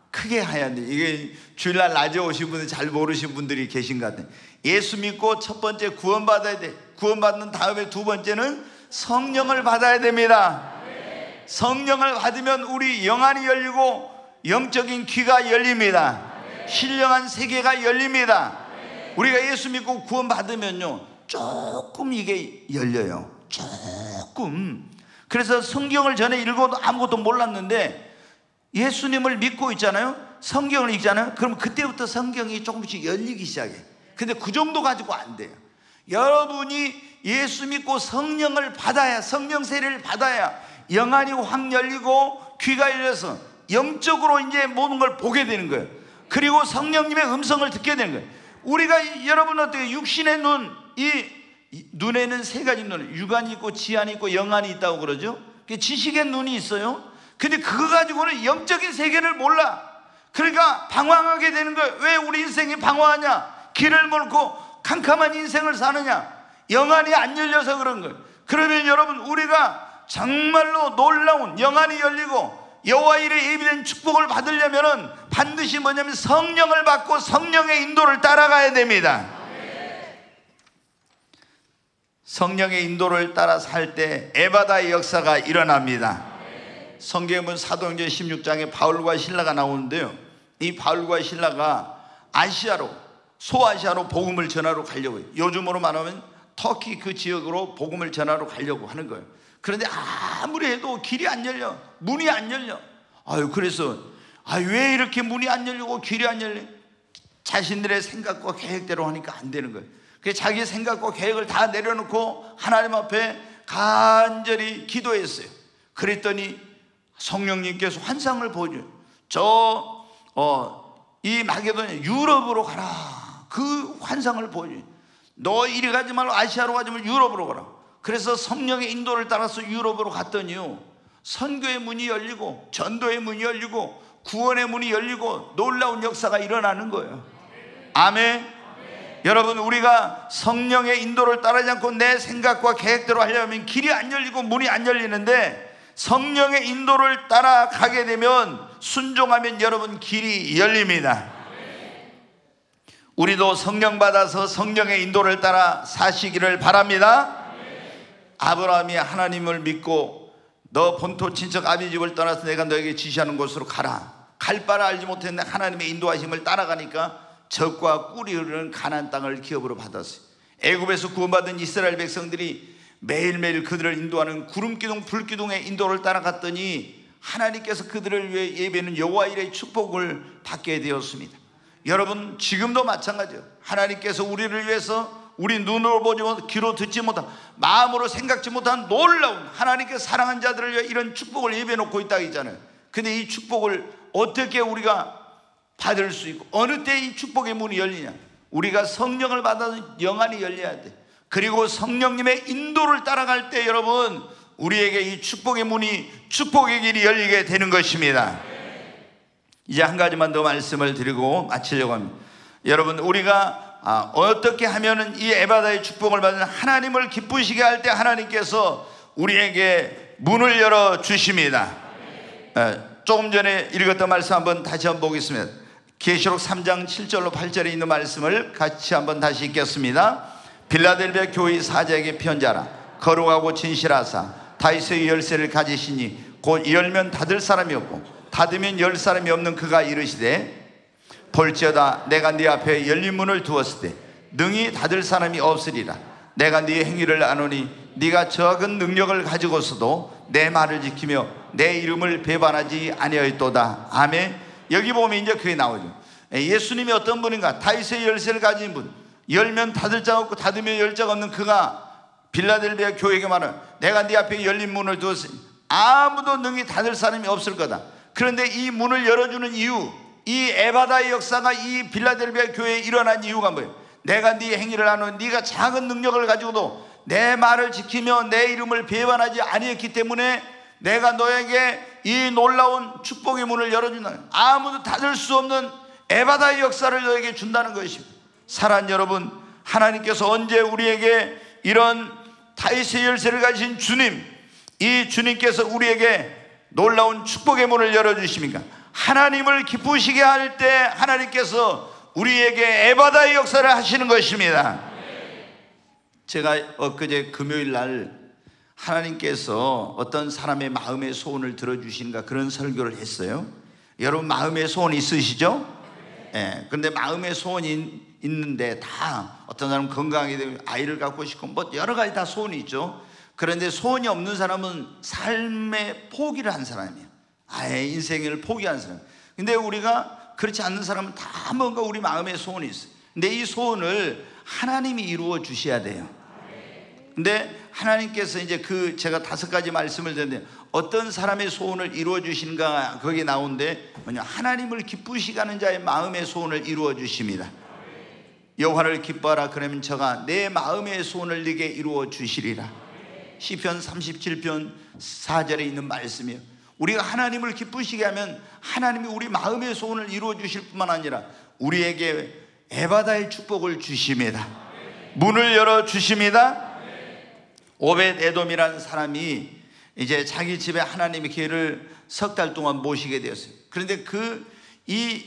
[SPEAKER 1] 크게 해야 돼요. 이게 주일날 낮에 오신 분들 잘 모르신 분들이 계신 것 같아요. 예수 믿고 첫 번째 구원받아야 돼. 구원받는 다음에 두 번째는 성령을 받아야 됩니다. 성령을 받으면 우리 영안이 열리고 영적인 귀가 열립니다. 신령한 세계가 열립니다. 우리가 예수 믿고 구원받으면요 조금 이게 열려요. 조금. 그래서 성경을 전에 읽어도 아무것도 몰랐는데 예수님을 믿고 있잖아요. 성경을 읽잖아요. 그럼 그때부터 성경이 조금씩 열리기 시작해. 근데 그 정도 가지고 안 돼요. 여러분이 예수 믿고 성령을 받아야, 성령 세례를 받아야 영안이 확 열리고 귀가 열려서 영적으로 이제 모든 걸 보게 되는 거예요. 그리고 성령님의 음성을 듣게 되는 거예요. 우리가, 여러분 어떻게, 육신의 눈, 이 눈에는 세 가지 눈, 육안이 있고 지안이 있고 영안이 있다고 그러죠. 지식의 눈이 있어요. 근데 그거 가지고는 영적인 세계를 몰라. 그러니까 방황하게 되는 거예요. 왜 우리 인생이 방황하냐? 길을 잃고 캄캄한 인생을 사느냐? 영안이 안 열려서 그런 거예요. 그러면 여러분, 우리가 정말로 놀라운 영안이 열리고 여호와 일에 예비된 축복을 받으려면 반드시 뭐냐면 성령을 받고 성령의 인도를 따라가야 됩니다. 성령의 인도를 따라 살 때 에바다의 역사가 일어납니다. 성경에 보면 사도행전 16장에 바울과 실라가 나오는데요, 이 바울과 실라가 아시아로, 소아시아로 복음을 전하러 가려고 해요. 요즘으로 말하면 터키 그 지역으로 복음을 전하러 가려고 하는 거예요. 그런데 아무리 해도 길이 안 열려, 문이 안 열려. 그래서 왜 이렇게 문이 안 열리고 길이 안 열려? 자신들의 생각과 계획대로 하니까 안 되는 거예요. 그래서 자기 생각과 계획을 다 내려놓고 하나님 앞에 간절히 기도했어요. 그랬더니 성령님께서 환상을 보여줘요. 이 마게도냐 유럽으로 가라. 그 환상을 보여줘요. 너 이리 가지 말고 아시아로 가지 말고 유럽으로 가라. 그래서 성령의 인도를 따라서 유럽으로 갔더니요, 선교의 문이 열리고 전도의 문이 열리고 구원의 문이 열리고 놀라운 역사가 일어나는 거예요. 아멘. 여러분, 우리가 성령의 인도를 따르지 않고 내 생각과 계획대로 하려면 길이 안 열리고 문이 안 열리는데, 성령의 인도를 따라가게 되면, 순종하면 여러분 길이 열립니다. 우리도 성령 받아서 성령의 인도를 따라 사시기를 바랍니다. 아브라함이 하나님을 믿고 너 본토 친척 아비 집을 떠나서 내가 너에게 지시하는 곳으로 가라. 갈 바를 알지 못했는데 하나님의 인도하심을 따라가니까 적과 꿀이 흐르는 가나안 땅을 기업으로 받았어요. 애굽에서 구원받은 이스라엘 백성들이 매일매일 그들을 인도하는 구름기둥 불기둥의 인도를 따라갔더니 하나님께서 그들을 위해 예배하는 여호와 일의 축복을 받게 되었습니다. 여러분, 지금도 마찬가지예요. 하나님께서 우리를 위해서 우리 눈으로 보지 못한, 귀로 듣지 못한, 마음으로 생각지 못한 놀라운 하나님께서 사랑한 자들을 위해 이런 축복을 예배해놓고 있다고 했잖아요. 근데 이 축복을 어떻게 우리가 받을 수 있고 어느 때 이 축복의 문이 열리냐? 우리가 성령을 받아서 영안이 열려야 돼. 그리고 성령님의 인도를 따라갈 때 여러분, 우리에게 이 축복의 문이, 축복의 길이 열리게 되는 것입니다. 이제 한 가지만 더 말씀을 드리고 마치려고 합니다. 여러분, 우리가 어떻게 하면은 이 에바다의 축복을 받는, 하나님을 기쁘시게 할 때 하나님께서 우리에게 문을 열어 주십니다. 조금 전에 읽었던 말씀 한번 다시 한번 보겠습니다. 계시록 3장 7절로 8절에 있는 말씀을 같이 한번 다시 읽겠습니다. 빌라델비아 교회 사자에게 편지하라. 거룩하고 진실하사 다윗의 열쇠를 가지시니 곧 열면 닫을 사람이 없고 닫으면 열 사람이 없는 그가 이르시되, 볼지어다 내가 네 앞에 열린 문을 두었을 때 능히 닫을 사람이 없으리라. 내가 네 행위를 아노니 네가 적은 능력을 가지고서도 내 말을 지키며 내 이름을 배반하지 아니하였도다. 아멘. 여기 보면 이제 그게 나오죠. 예수님이 어떤 분인가? 다윗의 열쇠를 가진 분, 열면 닫을 자가 없고 닫으면 열 자가 없는 그가 빌라델비아 교회에게 말하는, 내가 네 앞에 열린 문을 두었으니 아무도 능히 닫을 사람이 없을 거다. 그런데 이 문을 열어주는 이유, 이 에바다의 역사가 이 빌라델비아 교회에 일어난 이유가 뭐예요? 내가 네 행위를 하는, 네가 작은 능력을 가지고도 내 말을 지키며 내 이름을 배반하지 아니했기 때문에 내가 너에게 이 놀라운 축복의 문을 열어준다. 아무도 닫을 수 없는 에바다의 역사를 너에게 준다는 것입니다. 사랑하는 여러분, 하나님께서 언제 우리에게 이런 다윗의 열쇠를 가진 주님, 이 주님께서 우리에게 놀라운 축복의 문을 열어주십니까? 하나님을 기쁘시게 할 때 하나님께서 우리에게 에바다의 역사를 하시는 것입니다. 제가 엊그제 금요일 날 하나님께서 어떤 사람의 마음의 소원을 들어주시는가 그런 설교를 했어요. 여러분, 마음의 소원 있으시죠? 예. 근데 마음의 소원이 있는데 다, 어떤 사람은 건강하게 되면 아이를 갖고 싶고 뭐 여러 가지 다 소원이 있죠. 그런데 소원이 없는 사람은 삶의 포기를 한 사람이에요. 아예 인생을 포기한 사람. 근데 우리가 그렇지 않는 사람은 다 뭔가 우리 마음에 소원이 있어요. 근데 이 소원을 하나님이 이루어 주셔야 돼요. 근데 하나님께서 이제 제가 5가지 말씀을 드렸는데 어떤 사람의 소원을 이루어 주시는가 거기에 나오는데 뭐냐, 하나님을 기쁘시게 하는 자의 마음의 소원을 이루어 주십니다. 여호와를 기뻐하라 그러면 저가 내 마음의 소원을 네게 이루어 주시리라. 시편 37편 4절에 있는 말씀이에요. 우리가 하나님을 기쁘시게 하면 하나님이 우리 마음의 소원을 이루어 주실 뿐만 아니라 우리에게 에바다의 축복을 주십니다. 문을 열어 주십니다. 오벳 에돔이라는 사람이 이제 자기 집에 하나님의 기회를 3달 동안 모시게 되었어요. 그런데 이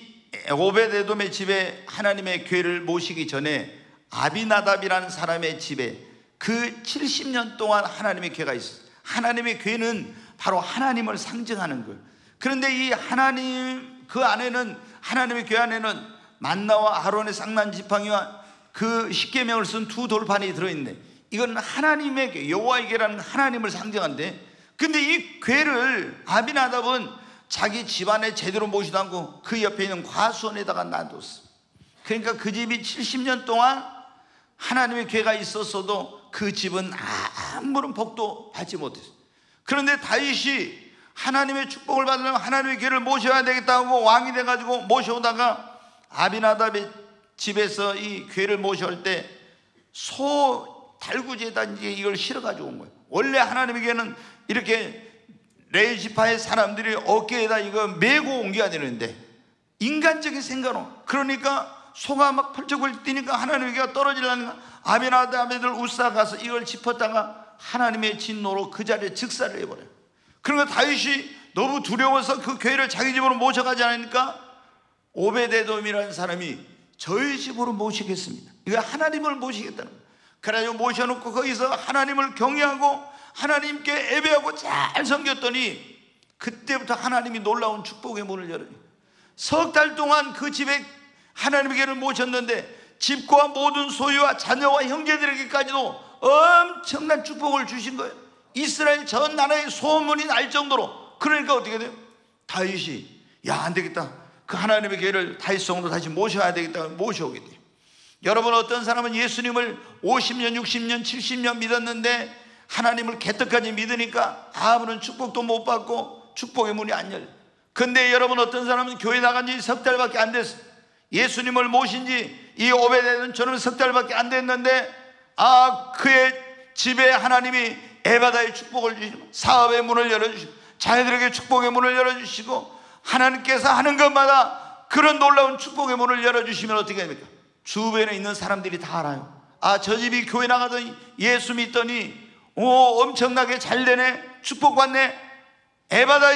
[SPEAKER 1] 오벳 에돔의 집에 하나님의 기회를 모시기 전에 아비나답이라는 사람의 집에 그 70년 동안 하나님의 기회가 있었어요. 하나님의 기회는 바로 하나님을 상징하는 거예요. 그런데 이 하나님 그 안에는, 하나님의 기회 안에는 만나와 아론의 쌍난 지팡이와 그 십계명을 쓴 2돌판이 들어있네. 이건 하나님의 궤, 여호와의 궤라는 하나님을 상징한데, 근데 이 궤를 아비나답은 자기 집안에 제대로 모시도 않고 그 옆에 있는 과수원에다가 놔뒀어. 그러니까 그 집이 70년 동안 하나님의 궤가 있었어도 그 집은 아무런 복도 받지 못했어요. 그런데 다윗이 하나님의 축복을 받으려면 하나님의 궤를 모셔야 되겠다고 왕이 돼가지고 모셔오다가 아비나답의 집에서 이 궤를 모셔올 때 소 달구지에다 이제 이걸 실어가지고 온 거예요. 원래 하나님의 궤는 이렇게 레지파의 사람들이 어깨에다 이거 메고 옮겨야 되는데 인간적인 생각으로, 그러니까 소가 막 펄쩍펄쩍 뛰니까 하나님의 궤가 떨어지려니까 아비나답 애들 우사 가서 이걸 짚었다가 하나님의 진노로 그 자리에 즉사를 해버려요. 그러니까 다윗이 너무 두려워서 그 궤를 자기 집으로 모셔가지 않으니까 오벳에돔이라는 사람이 저희 집으로 모시겠습니다. 이거 하나님을 모시겠다는 거예요. 그래가지고 모셔놓고 거기서 하나님을 경외하고 하나님께 예배하고 잘 섬겼더니 그때부터 하나님이 놀라운 축복의 문을 열어요. 3달 동안 그 집에 하나님의 궤를 모셨는데 집과 모든 소유와 자녀와 형제들에게까지도 엄청난 축복을 주신 거예요. 이스라엘 전 나라의 소문이 날 정도로. 그러니까 어떻게 돼요? 다윗이 안 되겠다, 그 하나님의 궤를 다윗 성으로 다시 모셔야 되겠다, 모셔오게 돼요. 여러분, 어떤 사람은 예수님을 50년, 60년, 70년 믿었는데 하나님을 개떡까지 믿으니까 아무런 축복도 못 받고 축복의 문이 안 열려요. 근데 여러분, 어떤 사람은 교회 나간 지 3달밖에 안 됐어요. 예수님을 모신 지 이 오벳에돔처럼 3달밖에 안 됐는데 그의 집에 하나님이 에바다의 축복을 주시고 사업의 문을 열어주시고 자녀들에게 축복의 문을 열어주시고 하나님께서 하는 것마다 그런 놀라운 축복의 문을 열어주시면 어떻게 됩니까? 주변에 있는 사람들이 다 알아요. 저 집이 교회 나가더니 예수 믿더니 엄청나게 잘 되네, 축복받네. 에바다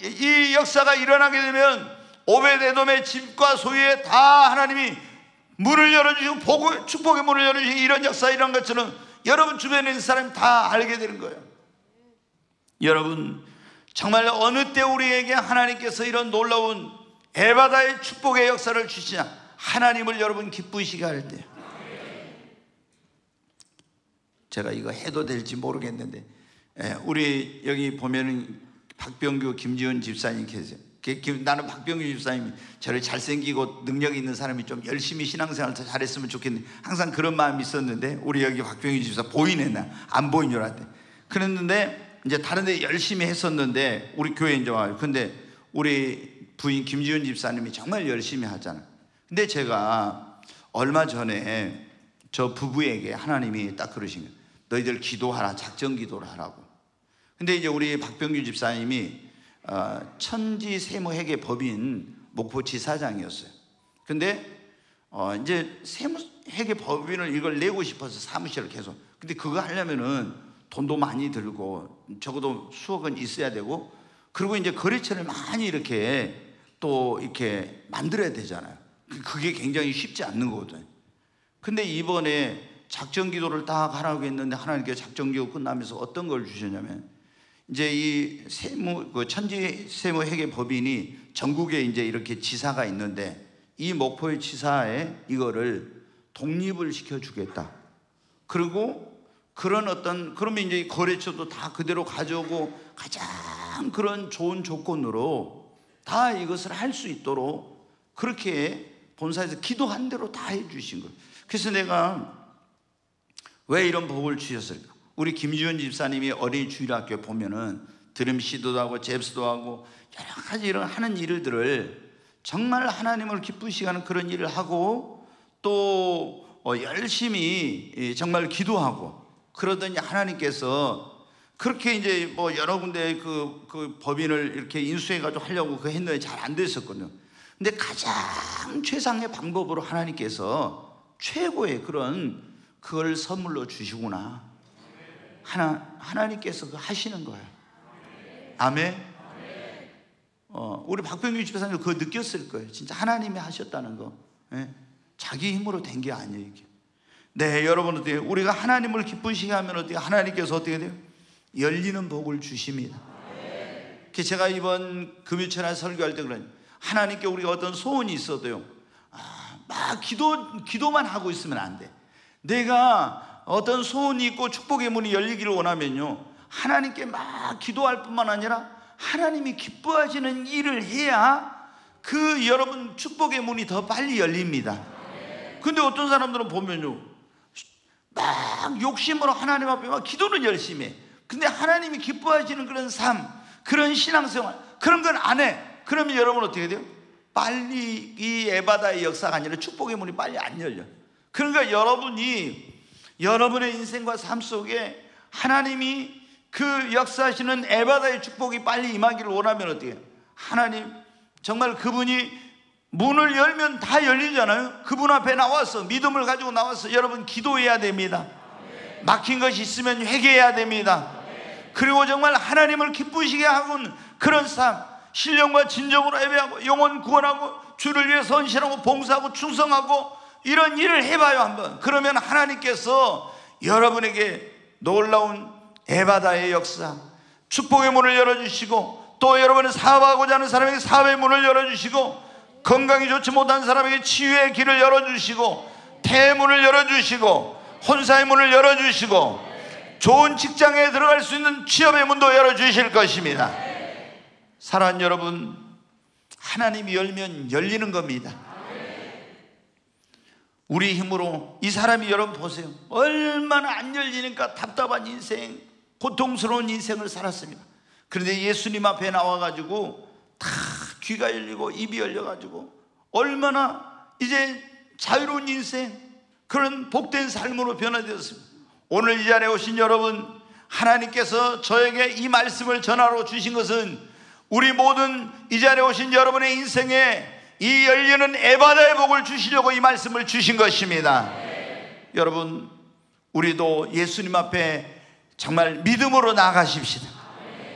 [SPEAKER 1] 이 역사가 일어나게 되면 오벳에돔의 집과 소유에 다 하나님이 문을 열어주시고 축복의 문을 열어주시고 이런 역사, 이런 것처럼 여러분 주변에 있는 사람이 다 알게 되는 거예요. 여러분, 정말 어느 때 우리에게 하나님께서 이런 놀라운 에바다의 축복의 역사를 주시냐, 하나님을 여러분 기쁘시게 할 때. 제가 이거 해도 될지 모르겠는데 우리 여기 보면은 박병규, 김지훈 집사님 계세요. 나는 박병규 집사님이 저를 잘생기고 능력 있는 사람이 좀 열심히 신앙생활 더 잘했으면 좋겠는데 항상 그런 마음이 있었는데, 우리 여기 박병규 집사 보이네, 나 안 보인 줄 알았대. 그랬는데 이제 다른 데 열심히 했었는데 우리 교회에 이제 와요. 근데 우리 부인 김지훈 집사님이 정말 열심히 하잖아요. 근데 제가 얼마 전에 저 부부에게 하나님이 딱 그러신 거예요. 너희들 기도하라, 작정 기도를 하라고. 근데 이제 우리 박병규 집사님이 천지세무회계 법인 목포지사장이었어요. 근데 이제 세무회계 법인을 이걸 내고 싶어서 사무실을 계속, 근데 그거 하려면은 돈도 많이 들고 적어도 수억은 있어야 되고, 그리고 이제 거래처를 많이 이렇게 또 이렇게 만들어야 되잖아요. 그게 굉장히 쉽지 않는 거거든요. 근데 이번에 작정기도를 딱 하라고 했는데 하나님께서 작정기도 끝나면서 어떤 걸 주셨냐면, 이제 이 천지세무회계 법인이 전국에 이제 이렇게 지사가 있는데 이 목포의 지사에 이거를 독립을 시켜주겠다. 그리고 그러면 이제 거래처도 다 그대로 가져오고 가장 그런 좋은 조건으로 다 이것을 할 수 있도록 그렇게 본사에서 기도한 대로 다 해주신 거예요. 그래서 내가 왜 이런 복을 주셨을까? 우리 김지원 집사님이 어린이 주일학교에 보면은 드럼 시도도 하고 잽스도 하고 여러 가지 이런 하는 일들을 정말 하나님을 기쁘시게 하는 그런 일을 하고 또 열심히 정말 기도하고 그러더니 하나님께서 그렇게 이제 뭐 여러 군데 그 법인을 이렇게 인수해가지고 하려고 했는데 잘 안 됐었거든요. 근데 가장 최상의 방법으로 하나님께서 최고의 그걸 선물로 주시구나. 하나님께서 하시는 거예요. 아멘. 우리 박병규 집사님 그거 느꼈을 거예요. 진짜 하나님이 하셨다는 거. 예? 자기 힘으로 된 게 아니에요, 이게. 네, 여러분 어때요? 우리가 하나님을 기쁘시게 하면 어때요? 하나님께서 어떻게 돼요? 열리는 복을 주십니다. 그래서 제가 이번 금요철에 설교할 때 그러니 하나님께 우리가 어떤 소원이 있어도요, 막 기도만 하고 있으면 안 돼. 내가 어떤 소원이 있고 축복의 문이 열리기를 원하면요, 하나님께 막 기도할 뿐만 아니라 하나님이 기뻐하시는 일을 해야 그 여러분 축복의 문이 더 빨리 열립니다. 근데 어떤 사람들은 보면요, 막 욕심으로 하나님 앞에 막 기도는 열심히 해. 근데 하나님이 기뻐하시는 그런 삶, 그런 신앙생활, 그런 건 안 해. 그러면 여러분 어떻게 돼요? 빨리 이 에바다의 역사가 아니라 축복의 문이 빨리 안 열려. 그러니까 여러분의 인생과 삶 속에 하나님이 그 역사하시는 에바다의 축복이 빨리 임하기를 원하면 어떻게 해요? 하나님 정말 그분이 문을 열면 다 열리잖아요. 그분 앞에 나와서 믿음을 가지고 나와서 여러분 기도해야 됩니다. 막힌 것이 있으면 회개해야 됩니다. 그리고 정말 하나님을 기쁘시게 하는 그런 삶, 신령과 진정으로 예배하고 영혼 구원하고 주를 위해 헌신하고 봉사하고 충성하고 이런 일을 해봐요 한번. 그러면 하나님께서 여러분에게 놀라운 에바다의 역사, 축복의 문을 열어주시고 또 여러분이 사업하고자 하는 사람에게 사업의 문을 열어주시고 건강이 좋지 못한 사람에게 치유의 길을 열어주시고 대문을 열어주시고 혼사의 문을 열어주시고 좋은 직장에 들어갈 수 있는 취업의 문도 열어주실 것입니다. 사랑하는 여러분, 하나님이 열면 열리는 겁니다. 우리 힘으로 이 사람이 여러분 보세요. 얼마나 안 열리니까 답답한 인생, 고통스러운 인생을 살았습니다. 그런데 예수님 앞에 나와가지고 다 귀가 열리고 입이 열려가지고 얼마나 이제 자유로운 인생, 그런 복된 삶으로 변화되었습니다. 오늘 이 자리에 오신 여러분, 하나님께서 저에게 이 말씀을 전하러 주신 것은 우리 모든 이 자리에 오신 여러분의 인생에 이 열리는 에바다의 복을 주시려고 이 말씀을 주신 것입니다. 여러분, 우리도 예수님 앞에 정말 믿음으로 나아가십시다.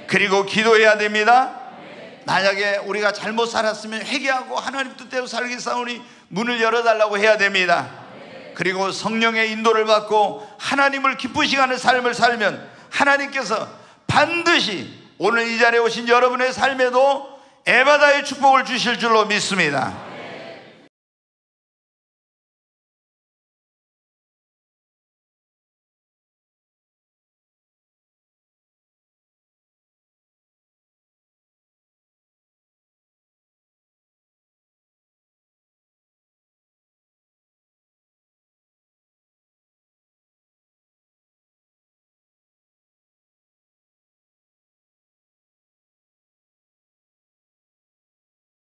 [SPEAKER 1] 그리고 기도해야 됩니다. 만약에 우리가 잘못 살았으면 회개하고 하나님 뜻대로 살기 싸우니 문을 열어달라고 해야 됩니다. 그리고 성령의 인도를 받고 하나님을 기쁘시게 하는 삶을 살면 하나님께서 반드시 오늘 이 자리에 오신 여러분의 삶에도 에바다의 축복을 주실 줄로 믿습니다.